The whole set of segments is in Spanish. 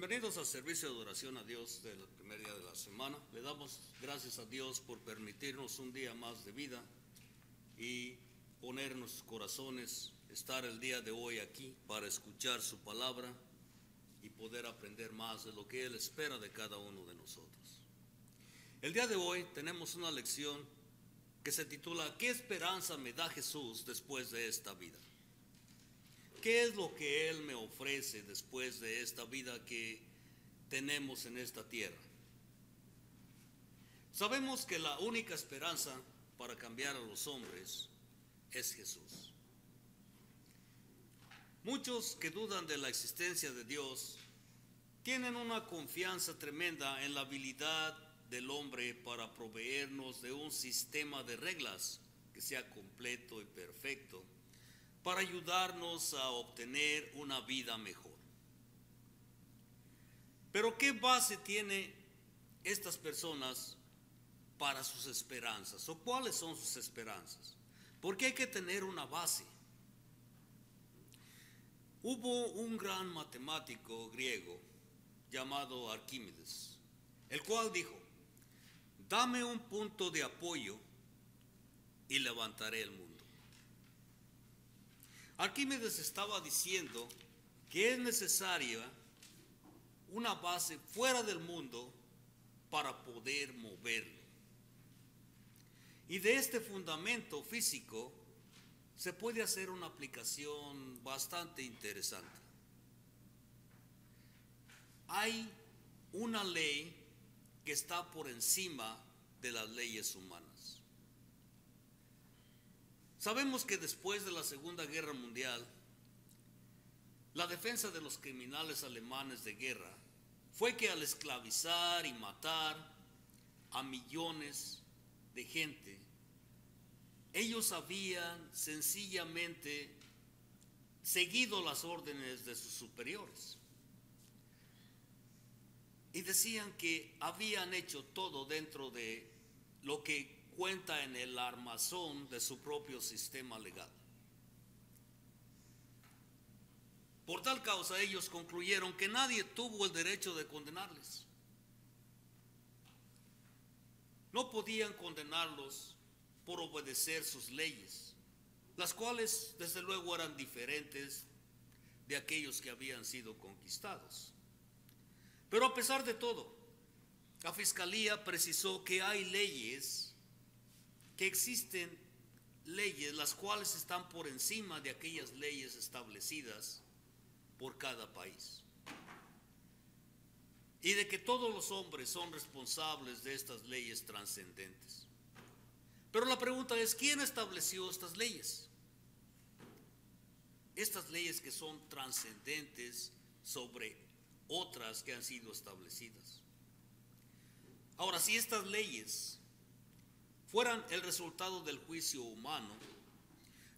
Bienvenidos al servicio de adoración a Dios del primer día de la semana. Le damos gracias a Dios por permitirnos un día más de vida y poner en nuestros corazones, estar el día de hoy aquí para escuchar su palabra y poder aprender más de lo que Él espera de cada uno de nosotros. El día de hoy tenemos una lección que se titula ¿Qué esperanza me da Jesús después de esta vida? ¿Qué es lo que Él me ofrece después de esta vida que tenemos en esta tierra? Sabemos que la única esperanza para cambiar a los hombres es Jesús. Muchos que dudan de la existencia de Dios tienen una confianza tremenda en la habilidad del hombre para proveernos de un sistema de reglas que sea completo y perfecto, para ayudarnos a obtener una vida mejor. Pero ¿qué base tiene estas personas para sus esperanzas? ¿O cuáles son sus esperanzas? Porque hay que tener una base. Hubo un gran matemático griego llamado Arquímedes, el cual dijo: dame un punto de apoyo y levantaré el mundo. Arquímedes estaba diciendo que es necesaria una base fuera del mundo para poder moverlo. Y de este fundamento físico se puede hacer una aplicación bastante interesante. Hay una ley que está por encima de las leyes humanas. Sabemos que después de la Segunda Guerra Mundial, la defensa de los criminales alemanes de guerra fue que al esclavizar y matar a millones de gente, ellos habían sencillamente seguido las órdenes de sus superiores. Y decían que habían hecho todo dentro de lo que cuenta en el armazón de su propio sistema legal. Por tal causa ellos concluyeron que nadie tuvo el derecho de condenarles. No podían condenarlos por obedecer sus leyes, las cuales desde luego eran diferentes de aquellos que habían sido conquistados. Pero a pesar de todo, la Fiscalía precisó que hay leyes, que existen leyes las cuales están por encima de aquellas leyes establecidas por cada país, y de que todos los hombres son responsables de estas leyes trascendentes. Pero la pregunta es, ¿quién estableció estas leyes? Estas leyes que son trascendentes sobre otras que han sido establecidas. Ahora, si estas leyes fueran el resultado del juicio humano,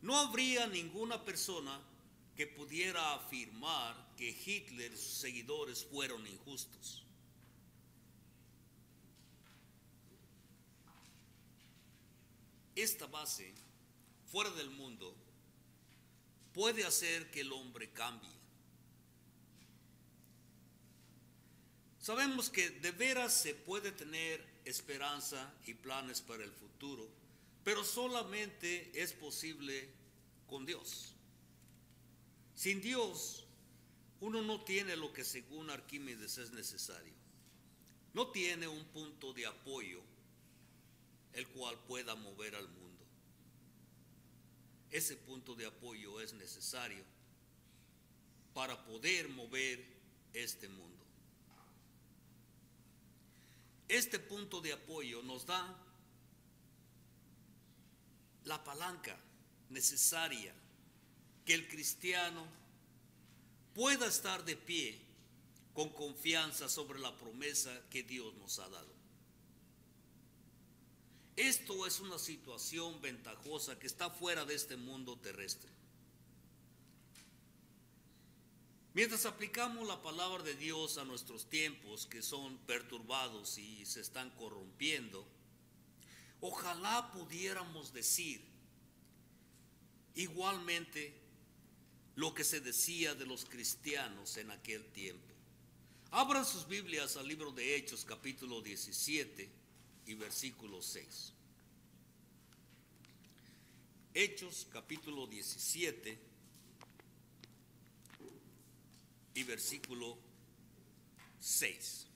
no habría ninguna persona que pudiera afirmar que Hitler y sus seguidores fueron injustos. Esta base, fuera del mundo, puede hacer que el hombre cambie. Sabemos que de veras se puede tener esperanza y planes para el futuro, pero solamente es posible con Dios. Sin Dios, uno no tiene lo que según Arquímedes es necesario. No tiene un punto de apoyo el cual pueda mover al mundo. Ese punto de apoyo es necesario para poder mover este mundo. Este punto de apoyo nos da la palanca necesaria que el cristiano pueda estar de pie con confianza sobre la promesa que Dios nos ha dado. Esto es una situación ventajosa que está fuera de este mundo terrestre. Mientras aplicamos la palabra de Dios a nuestros tiempos que son perturbados y se están corrompiendo, ojalá pudiéramos decir igualmente lo que se decía de los cristianos en aquel tiempo. Abran sus Biblias al libro de Hechos, capítulo 17 y versículo 6. Hechos, capítulo 17 y versículo 6.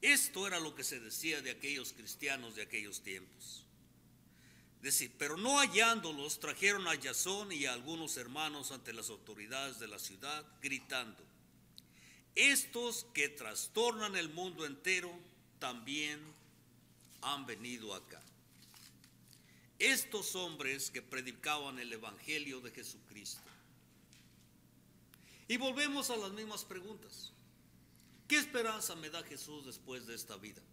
Esto era lo que se decía de aquellos cristianos de aquellos tiempos. Decir, pero no hallándolos, trajeron a Jasón y a algunos hermanos ante las autoridades de la ciudad, gritando: estos que trastornan el mundo entero también han venido acá. Estos hombres que predicaban el evangelio de Jesucristo. Y volvemos a las mismas preguntas. ¿Qué esperanza me da Jesús después de esta vida?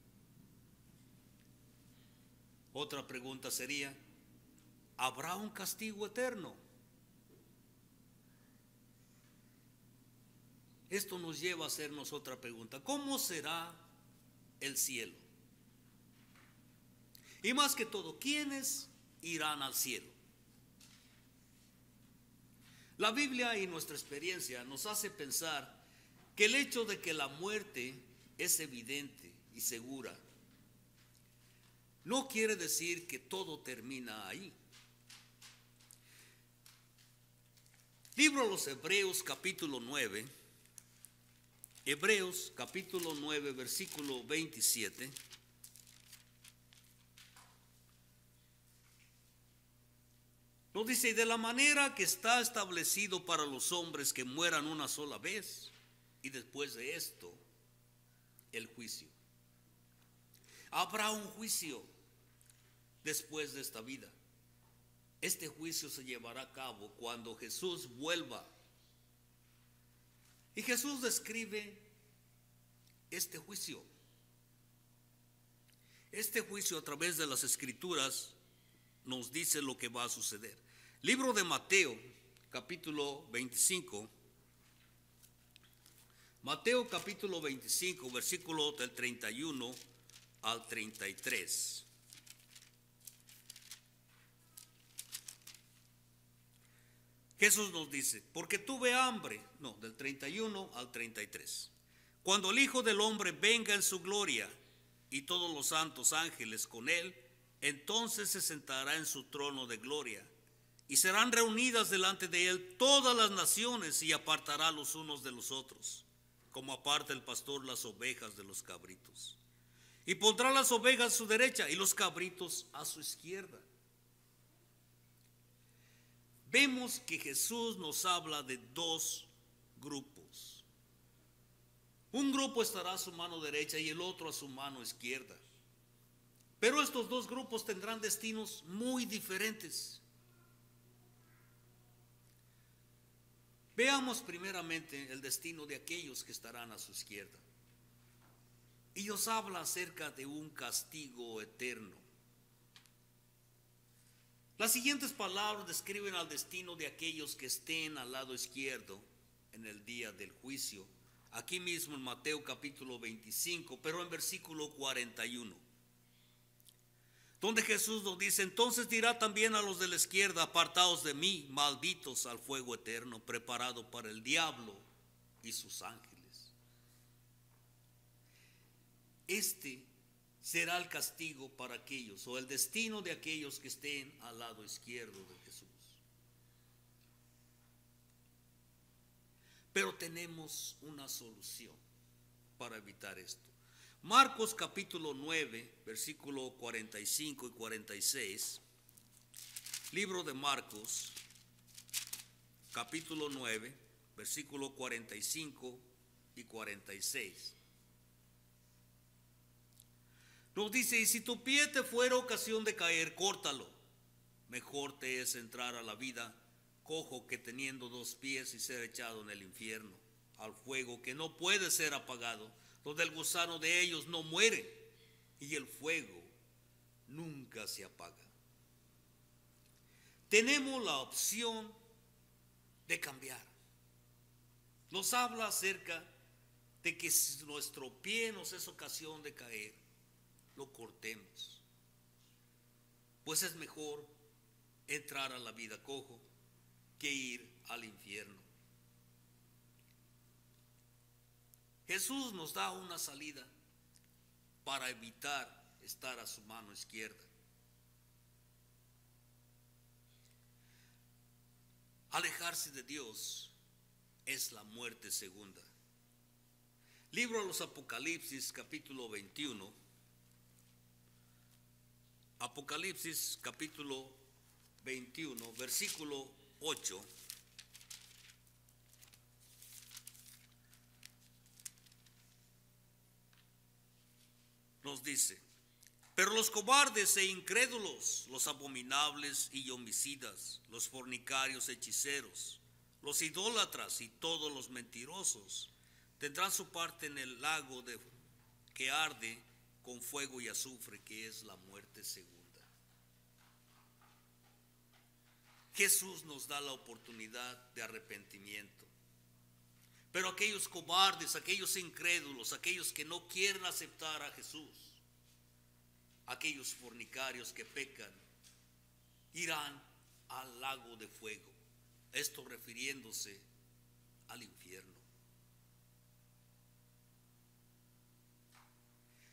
Otra pregunta sería: ¿habrá un castigo eterno? Esto nos lleva a hacernos otra pregunta: ¿cómo será el cielo? Y más que todo, ¿quiénes irán al cielo? La Biblia y nuestra experiencia nos hace pensar que el hecho de que la muerte es evidente y segura no quiere decir que todo termina ahí. Libro de los Hebreos, capítulo 9. Hebreos, capítulo 9, versículo 27. Nos dice: y de la manera que está establecido para los hombres que mueran una sola vez, y después de esto, el juicio. Habrá un juicio después de esta vida. Este juicio se llevará a cabo cuando Jesús vuelva. Y Jesús describe este juicio. Este juicio, a través de las Escrituras, nos dice lo que va a suceder. Libro de Mateo, capítulo 25. Mateo capítulo 25, versículo del 31 al 33. Jesús nos dice: porque tuve hambre, no, del 31 al 33. Cuando el Hijo del Hombre venga en su gloria y todos los santos ángeles con él, entonces se sentará en su trono de gloria y serán reunidas delante de él todas las naciones, y apartará los unos de los otros, como aparta el pastor las ovejas de los cabritos. Y pondrá las ovejas a su derecha y los cabritos a su izquierda. Vemos que Jesús nos habla de dos grupos. Un grupo estará a su mano derecha y el otro a su mano izquierda. Pero estos dos grupos tendrán destinos muy diferentes. Veamos primeramente el destino de aquellos que estarán a su izquierda. Y nos habla acerca de un castigo eterno. Las siguientes palabras describen al destino de aquellos que estén al lado izquierdo en el día del juicio. Aquí mismo en Mateo capítulo 25, pero en versículo 41. Donde Jesús nos dice: entonces dirá también a los de la izquierda: apartaos de mí, malditos, al fuego eterno, preparado para el diablo y sus ángeles. Este será el castigo para aquellos, o el destino de aquellos que estén al lado izquierdo de Jesús. Pero tenemos una solución para evitar esto. Marcos capítulo 9, versículo 45 y 46. Libro de Marcos, capítulo 9, versículo 45 y 46. Nos dice: y si tu pie te fuera ocasión de caer, córtalo. Mejor te es entrar a la vida cojo que teniendo dos pies y ser echado en el infierno, al fuego que no puede ser apagado, donde el gusano de ellos no muere y el fuego nunca se apaga. Tenemos la opción de cambiar. Nos habla acerca de que si nuestro pie nos es ocasión de caer, lo cortemos. Pues es mejor entrar a la vida cojo que ir al infierno. Jesús nos da una salida para evitar estar a su mano izquierda. Alejarse de Dios es la muerte segunda. Libro de los Apocalipsis, capítulo 21. Apocalipsis, capítulo 21, versículo 8. Nos dice: pero los cobardes e incrédulos, los abominables y homicidas, los fornicarios, hechiceros, los idólatras y todos los mentirosos, tendrán su parte en el lago que arde con fuego y azufre, que es la muerte segunda. Jesús nos da la oportunidad de arrepentimiento. Pero aquellos cobardes, aquellos incrédulos, aquellos que no quieren aceptar a Jesús, aquellos fornicarios que pecan, irán al lago de fuego. Esto refiriéndose al infierno.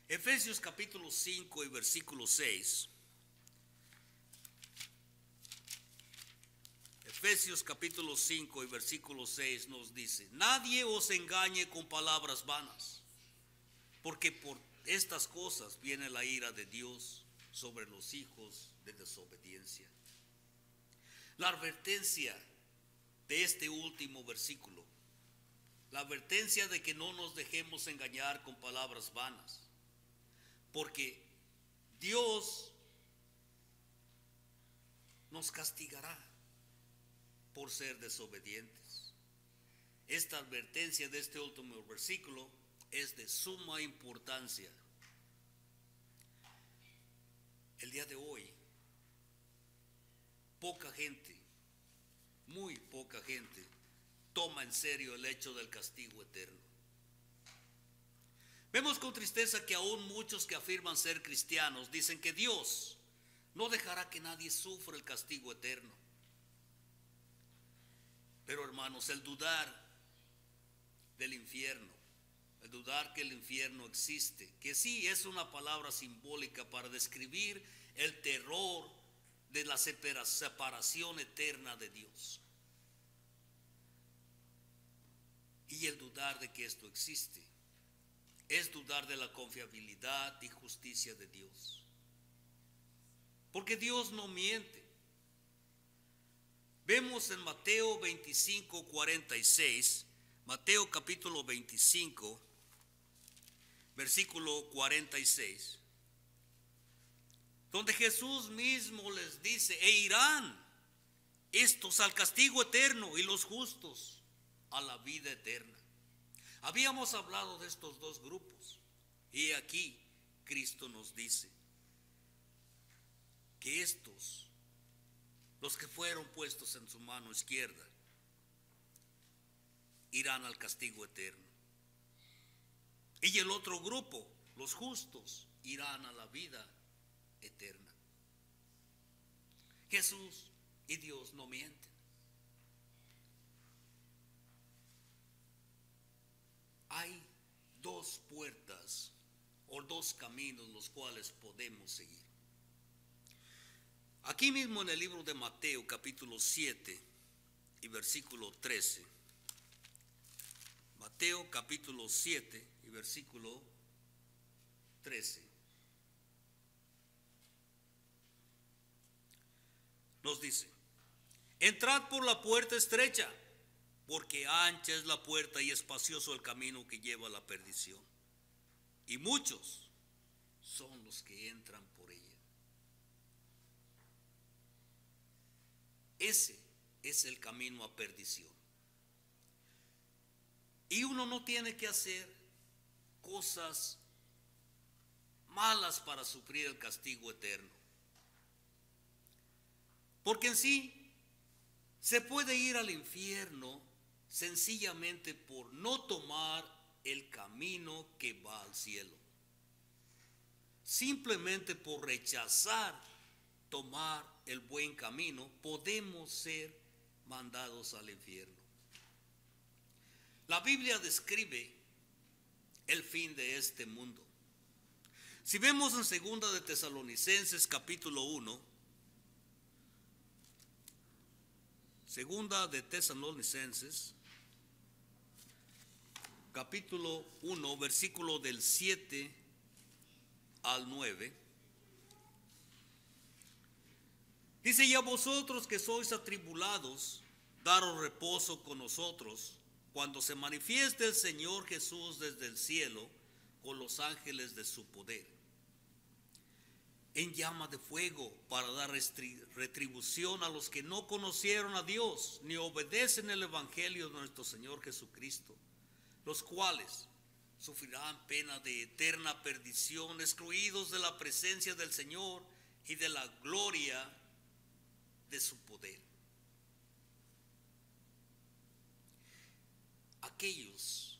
Efesios capítulo 5 y versículo 6. Efesios capítulo 5 y versículo 6 nos dice: nadie os engañe con palabras vanas, porque por estas cosas viene la ira de Dios sobre los hijos de desobediencia. La advertencia de este último versículo, la advertencia de que no nos dejemos engañar con palabras vanas, porque Dios nos castigará por ser desobedientes. Esta advertencia de este último versículo es de suma importancia. El día de hoy, poca gente, muy poca gente, toma en serio el hecho del castigo eterno. Vemos con tristeza que aún muchos que afirman ser cristianos dicen que Dios no dejará que nadie sufra el castigo eterno. Pero hermanos, el dudar del infierno, el dudar que el infierno existe, que sí es una palabra simbólica para describir el terror de la separación eterna de Dios, y el dudar de que esto existe es dudar de la confiabilidad y justicia de Dios, porque Dios no miente. Vemos en Mateo 25, 46, Mateo capítulo 25, versículo 46, donde Jesús mismo les dice: e irán estos al castigo eterno y los justos a la vida eterna. Habíamos hablado de estos dos grupos, y aquí Cristo nos dice que estos, los que fueron puestos en su mano izquierda, irán al castigo eterno. Y el otro grupo, los justos, irán a la vida eterna. Jesús y Dios no mienten. Hay dos puertas o dos caminos los cuales podemos seguir. Aquí mismo en el libro de Mateo capítulo 7 y versículo 13. Mateo capítulo 7 y versículo 13. Nos dice: entrad por la puerta estrecha, porque ancha es la puerta y espacioso el camino que lleva a la perdición, y muchos son los que entran por ella. Ese es el camino a perdición. Y uno no tiene que hacer cosas malas para sufrir el castigo eterno, porque en sí se puede ir al infierno sencillamente por no tomar el camino que va al cielo, simplemente por rechazar tomar el buen camino, podemos ser mandados al infierno. La Biblia describe el fin de este mundo. Si vemos en segunda de Tesalonicenses capítulo 1, segunda de Tesalonicenses capítulo 1, versículo del 7 al 9, dice: y a vosotros que sois atribulados, daros reposo con nosotros, cuando se manifieste el Señor Jesús desde el cielo, con los ángeles de su poder, en llama de fuego, para dar retribución a los que no conocieron a Dios, ni obedecen el evangelio de nuestro Señor Jesucristo, los cuales sufrirán pena de eterna perdición, excluidos de la presencia del Señor y de la gloria de su poder. Aquellos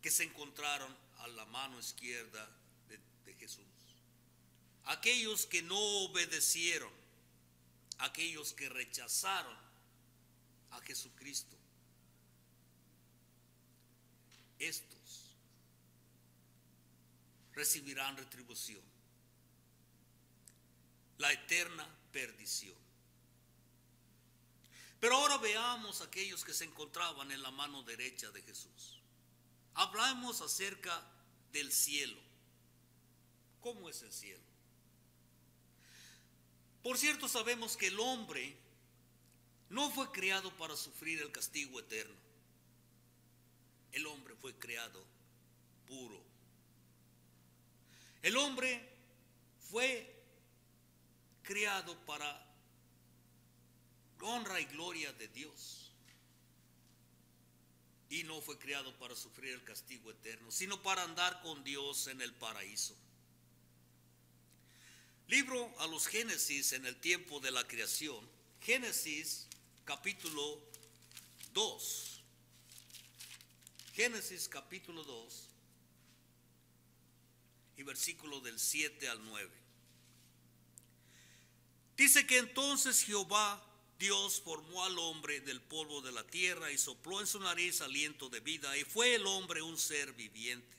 que se encontraron a la mano izquierda de Jesús, aquellos que no obedecieron, aquellos que rechazaron a Jesucristo, estos recibirán retribución, la eterna perdición. Pero ahora veamos a aquellos que se encontraban en la mano derecha de Jesús. Hablamos acerca del cielo. ¿Cómo es el cielo? Por cierto, sabemos que el hombre no fue creado para sufrir el castigo eterno. El hombre fue creado puro. El hombre fue creado para honra y gloria de Dios. Y no fue creado para sufrir el castigo eterno, sino para andar con Dios en el paraíso. Libro a los Génesis en el tiempo de la creación. Génesis capítulo 2. Génesis capítulo 2 y versículo del 7 al 9. Dice que entonces Jehová Dios formó al hombre del polvo de la tierra y sopló en su nariz aliento de vida, y fue el hombre un ser viviente.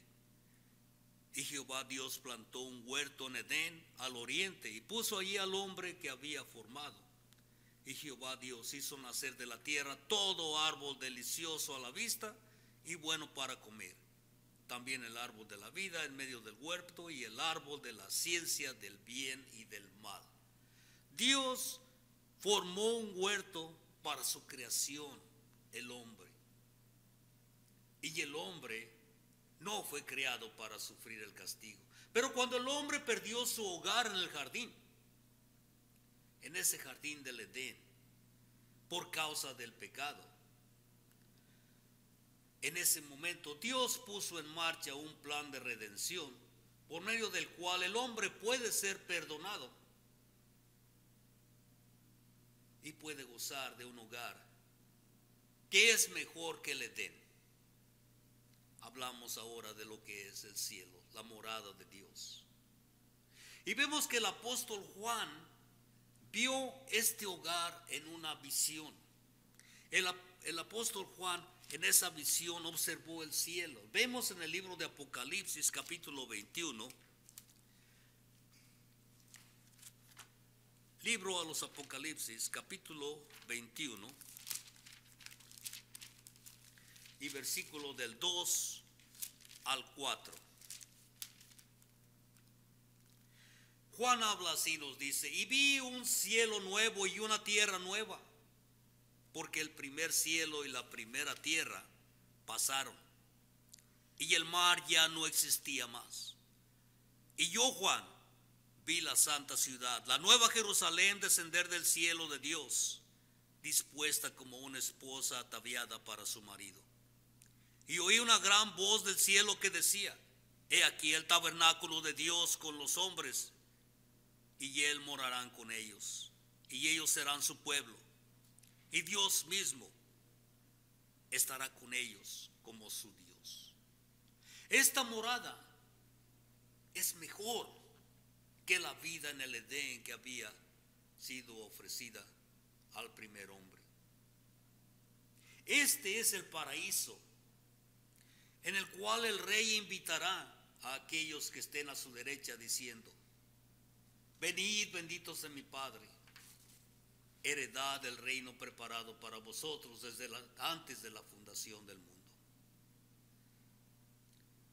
Y Jehová Dios plantó un huerto en Edén al oriente y puso allí al hombre que había formado. Y Jehová Dios hizo nacer de la tierra todo árbol delicioso a la vista y bueno para comer, también el árbol de la vida en medio del huerto y el árbol de la ciencia del bien y del mal. Dios formó un huerto para su creación, el hombre. Y el hombre no fue creado para sufrir el castigo. Pero cuando el hombre perdió su hogar en el jardín, en ese jardín del Edén, por causa del pecado, en ese momento Dios puso en marcha un plan de redención por medio del cual el hombre puede ser perdonado y puede gozar de un hogar que es mejor que el Edén. Hablamos ahora de lo que es el cielo, la morada de Dios. Y vemos que el apóstol Juan vio este hogar en una visión. El apóstol Juan en esa visión observó el cielo. Vemos en el libro de Apocalipsis capítulo 21. Libro a los Apocalipsis capítulo 21 y versículo del 2 al 4. Juan habla así, nos dice: y vi un cielo nuevo y una tierra nueva, porque el primer cielo y la primera tierra pasaron, y el mar ya no existía más. Y yo, Juan, vi la santa ciudad, la nueva Jerusalén, descender del cielo de Dios, dispuesta como una esposa ataviada para su marido. Y oí una gran voz del cielo que decía: he aquí el tabernáculo de Dios con los hombres, y él morarán con ellos, y ellos serán su pueblo, y Dios mismo estará con ellos como su Dios. Esta morada es mejor que la vida en el Edén que había sido ofrecida al primer hombre. Este es el paraíso en el cual el rey invitará a aquellos que estén a su derecha diciendo: venid, benditos de mi Padre, heredad del reino preparado para vosotros desde antes de la fundación del mundo.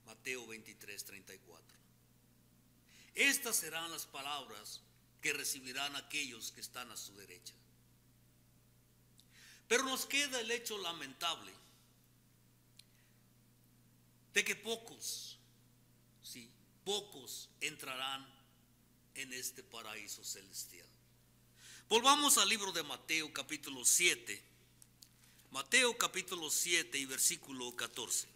Mateo 23:34. Estas serán las palabras que recibirán aquellos que están a su derecha. Pero nos queda el hecho lamentable de que pocos entrarán en este paraíso celestial. Volvamos al libro de Mateo capítulo 7. Mateo capítulo 7 y versículo 14.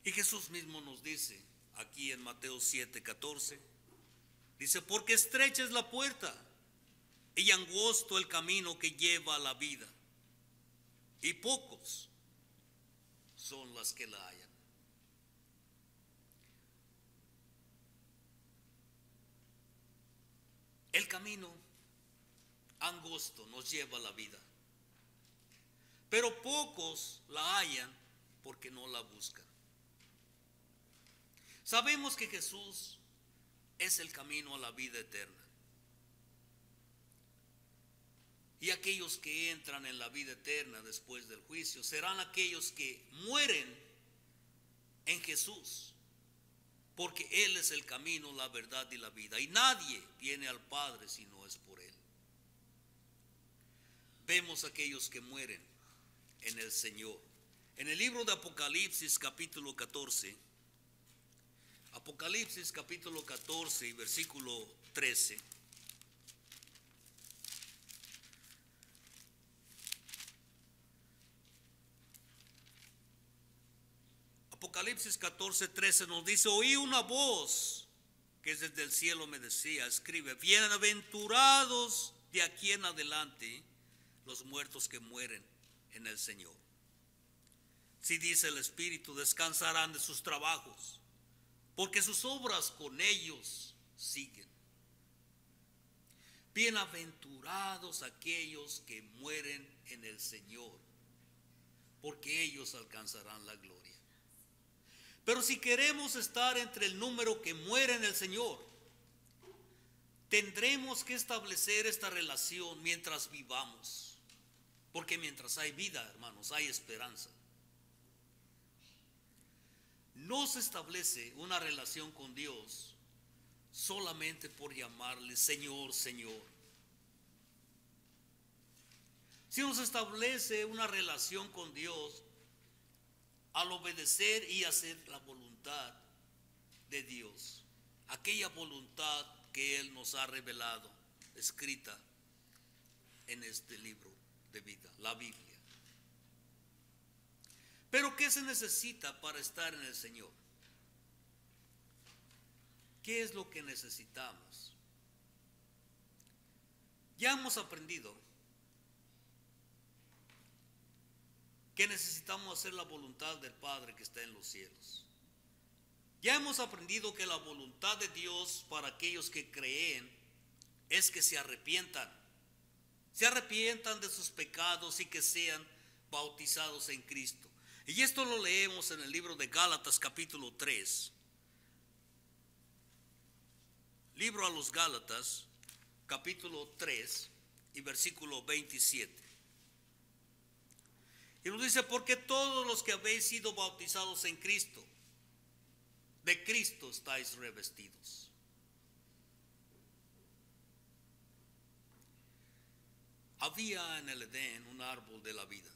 Y Jesús mismo nos dice aquí en Mateo 7:14, dice: porque estrecha es la puerta y angosto el camino que lleva a la vida, y pocos son las que la hallan. El camino angosto nos lleva a la vida, pero pocos la hallan porque no la buscan. Sabemos que Jesús es el camino a la vida eterna. Y aquellos que entran en la vida eterna después del juicio serán aquellos que mueren en Jesús, porque Él es el camino, la verdad y la vida. Y nadie viene al Padre si no es por Él. Vemos aquellos que mueren en el Señor. En el libro de Apocalipsis capítulo 14, Apocalipsis capítulo 14 y versículo 13. Apocalipsis 14:13 nos dice: oí una voz que desde el cielo me decía, escribe: bienaventurados de aquí en adelante los muertos que mueren en el Señor. Si dice el Espíritu, descansarán de sus trabajos, porque sus obras con ellos siguen. Bienaventurados aquellos que mueren en el Señor, porque ellos alcanzarán la gloria. Pero si queremos estar entre el número que muere en el Señor, tendremos que establecer esta relación mientras vivamos. Porque mientras hay vida, hermanos, hay esperanza. No se establece una relación con Dios solamente por llamarle Señor, Señor. Si nos establece una relación con Dios al obedecer y hacer la voluntad de Dios, aquella voluntad que Él nos ha revelado, escrita en este libro de vida, la Biblia. Pero ¿qué se necesita para estar en el Señor? ¿Qué es lo que necesitamos? Ya hemos aprendido que necesitamos hacer la voluntad del Padre que está en los cielos. Ya hemos aprendido que la voluntad de Dios para aquellos que creen es que se arrepientan de sus pecados y que sean bautizados en Cristo. Y esto lo leemos en el libro de Gálatas capítulo 3. Libro a los Gálatas capítulo 3 y versículo 27. Y nos dice: porque todos los que habéis sido bautizados en Cristo, de Cristo estáis revestidos. Había en el Edén un árbol de la vida.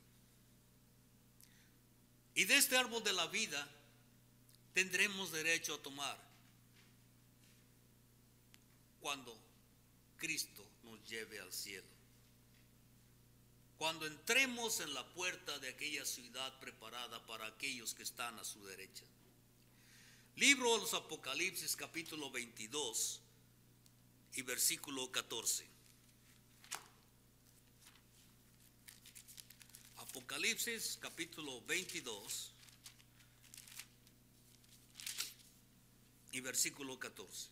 Y de este árbol de la vida tendremos derecho a tomar cuando Cristo nos lleve al cielo. Cuando entremos en la puerta de aquella ciudad preparada para aquellos que están a su derecha. Libro de los Apocalipsis capítulo 22 y versículo 14. Apocalipsis capítulo 22 y versículo 14.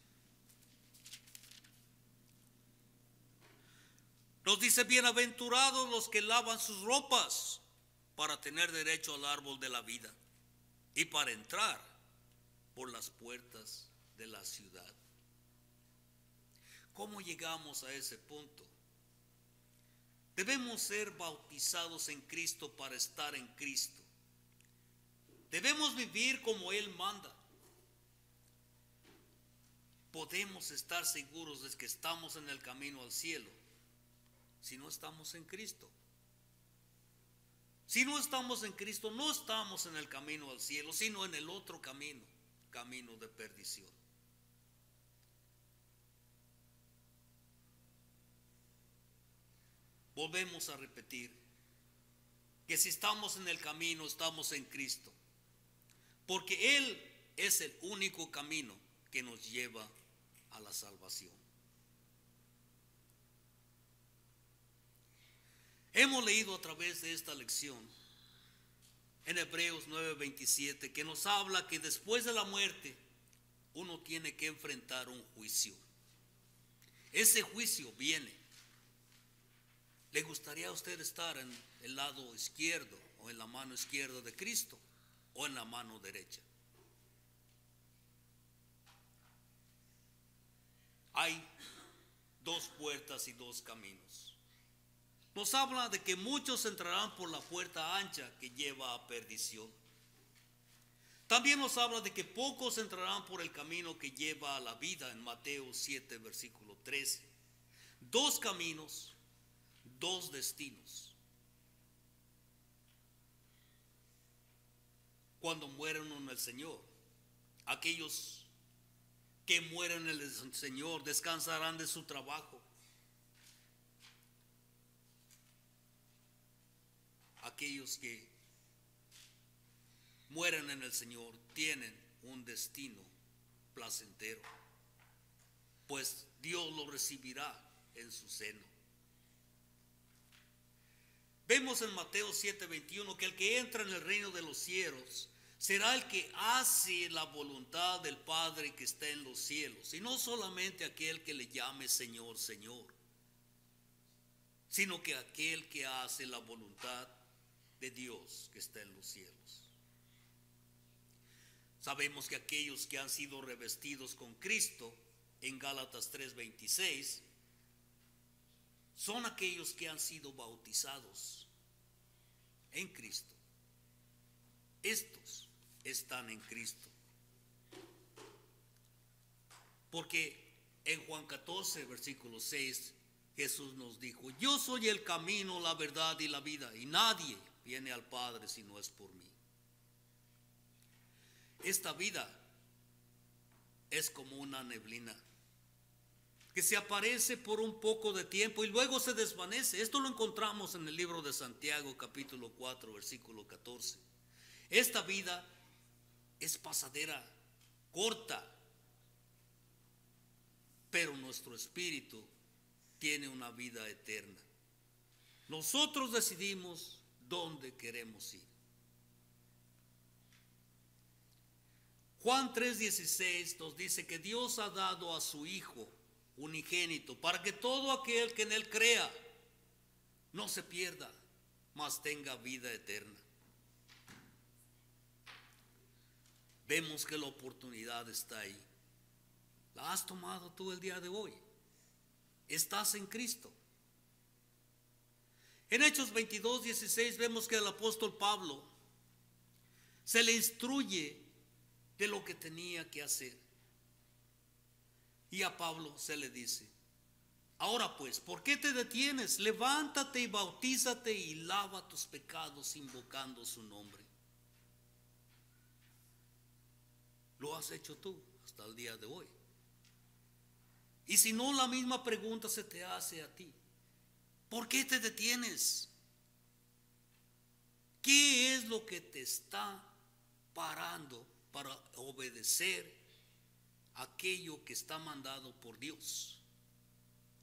Nos dice, bienaventurados los que lavan sus ropas para tener derecho al árbol de la vida y para entrar por las puertas de la ciudad. ¿Cómo llegamos a ese punto? Debemos ser bautizados en Cristo para estar en Cristo. Debemos vivir como Él manda. Podemos estar seguros de que estamos en el camino al cielo si no estamos en Cristo. Si no estamos en Cristo, no estamos en el camino al cielo, sino en el otro camino, camino de perdición. Volvemos a repetir que si estamos en el camino, estamos en Cristo, porque Él es el único camino que nos lleva a la salvación. Hemos leído a través de esta lección en Hebreos 9:27 que nos habla que después de la muerte uno tiene que enfrentar un juicio. Ese juicio viene. ¿Le gustaría a usted estar en el lado izquierdo o en la mano izquierda de Cristo o en la mano derecha? Hay dos puertas y dos caminos. Nos habla de que muchos entrarán por la puerta ancha que lleva a perdición. También nos habla de que pocos entrarán por el camino que lleva a la vida en Mateo 7, versículo 13. Dos caminos, dos destinos. Cuando mueren en el Señor, aquellos que mueren en el Señor descansarán de su trabajo. Aquellos que mueren en el Señor tienen un destino placentero, pues Dios lo recibirá en su seno. Vemos en Mateo 7:21 que el que entra en el reino de los cielos será el que hace la voluntad del Padre que está en los cielos, y no solamente aquel que le llame Señor, Señor, sino que aquel que hace la voluntad de Dios que está en los cielos. Sabemos que aquellos que han sido revestidos con Cristo, en Gálatas 3:26, son aquellos que han sido bautizados en Cristo. Estos están en Cristo. Porque en Juan 14, versículo 6, Jesús nos dijo, yo soy el camino, la verdad y la vida, y nadie viene al Padre si no es por mí. Esta vida es como una neblina que se aparece por un poco de tiempo y luego se desvanece. Esto lo encontramos en el libro de Santiago, capítulo 4, versículo 14. Esta vida es pasadera, corta, pero nuestro espíritu tiene una vida eterna. Nosotros decidimos dónde queremos ir. Juan 3:16 nos dice que Dios ha dado a su Hijo unigénito para que todo aquel que en Él crea no se pierda, mas tenga vida eterna. Vemos que la oportunidad está ahí. ¿La has tomado tú el día de hoy? Estás en Cristo. En Hechos 22:16 vemos que el apóstol Pablo se le instruye de lo que tenía que hacer. Y a Pablo se le dice, ahora pues, ¿por qué te detienes? Levántate y bautízate y lava tus pecados invocando su nombre. Lo has hecho tú hasta el día de hoy. Y si no, la misma pregunta se te hace a ti. ¿Por qué te detienes? ¿Qué es lo que te está parando para obedecer aquello que está mandado por Dios?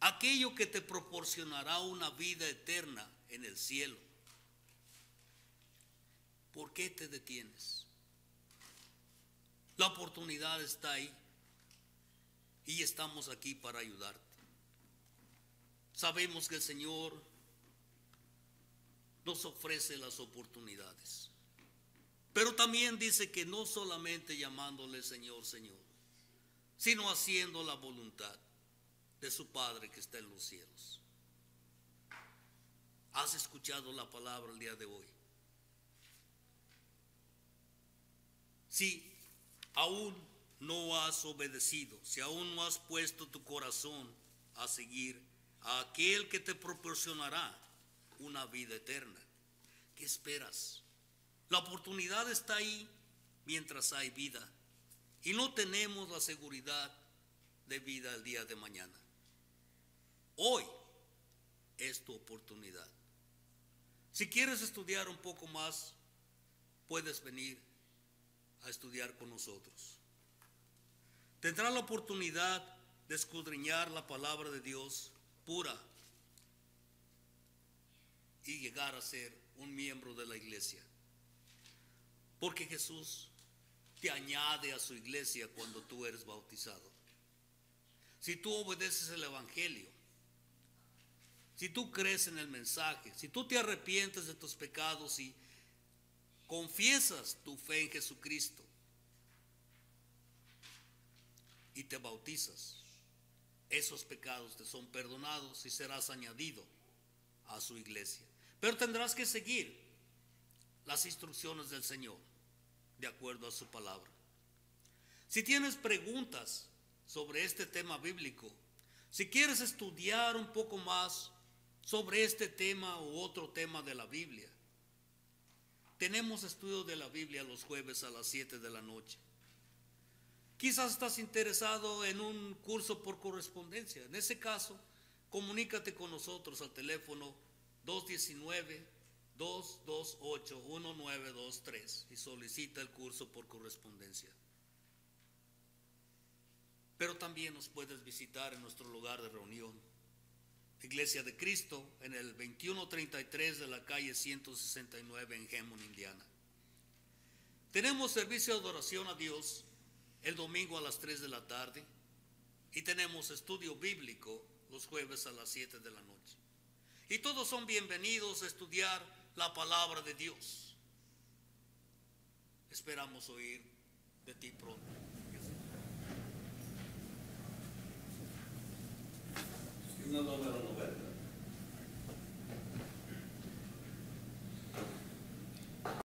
Aquello que te proporcionará una vida eterna en el cielo. ¿Por qué te detienes? La oportunidad está ahí y estamos aquí para ayudarte. Sabemos que el Señor nos ofrece las oportunidades. Pero también dice que no solamente llamándole Señor, Señor, sino haciendo la voluntad de su Padre que está en los cielos. ¿Has escuchado la palabra el día de hoy? Si aún no has obedecido, si aún no has puesto tu corazón a seguir a aquel que te proporcionará una vida eterna, ¿qué esperas? La oportunidad está ahí mientras hay vida y no tenemos la seguridad de vida el día de mañana. Hoy es tu oportunidad. Si quieres estudiar un poco más, puedes venir a estudiar con nosotros. Tendrás la oportunidad de escudriñar la palabra de Dios pura y llegar a ser un miembro de la iglesia. Porque Jesús te añade a su iglesia cuando tú eres bautizado. Si tú obedeces el evangelio, si tú crees en el mensaje, si tú te arrepientes de tus pecados y confiesas tu fe en Jesucristo y te bautizas, esos pecados te son perdonados y serás añadido a su iglesia. Pero tendrás que seguir las instrucciones del Señor de acuerdo a su palabra. Si tienes preguntas sobre este tema bíblico, si quieres estudiar un poco más sobre este tema u otro tema de la Biblia, tenemos estudio de la Biblia los jueves a las 7 de la noche. Quizás estás interesado en un curso por correspondencia. En ese caso, comunícate con nosotros al teléfono 219-228-1923 y solicita el curso por correspondencia. Pero también nos puedes visitar en nuestro lugar de reunión, Iglesia de Cristo, en el 2133 de la calle 169 en Hammond, Indiana. Tenemos servicio de adoración a Dios el domingo a las 3 de la tarde y tenemos estudio bíblico los jueves a las 7 de la noche. Y todos son bienvenidos a estudiar la palabra de Dios. Esperamos oír de ti pronto. Una novela.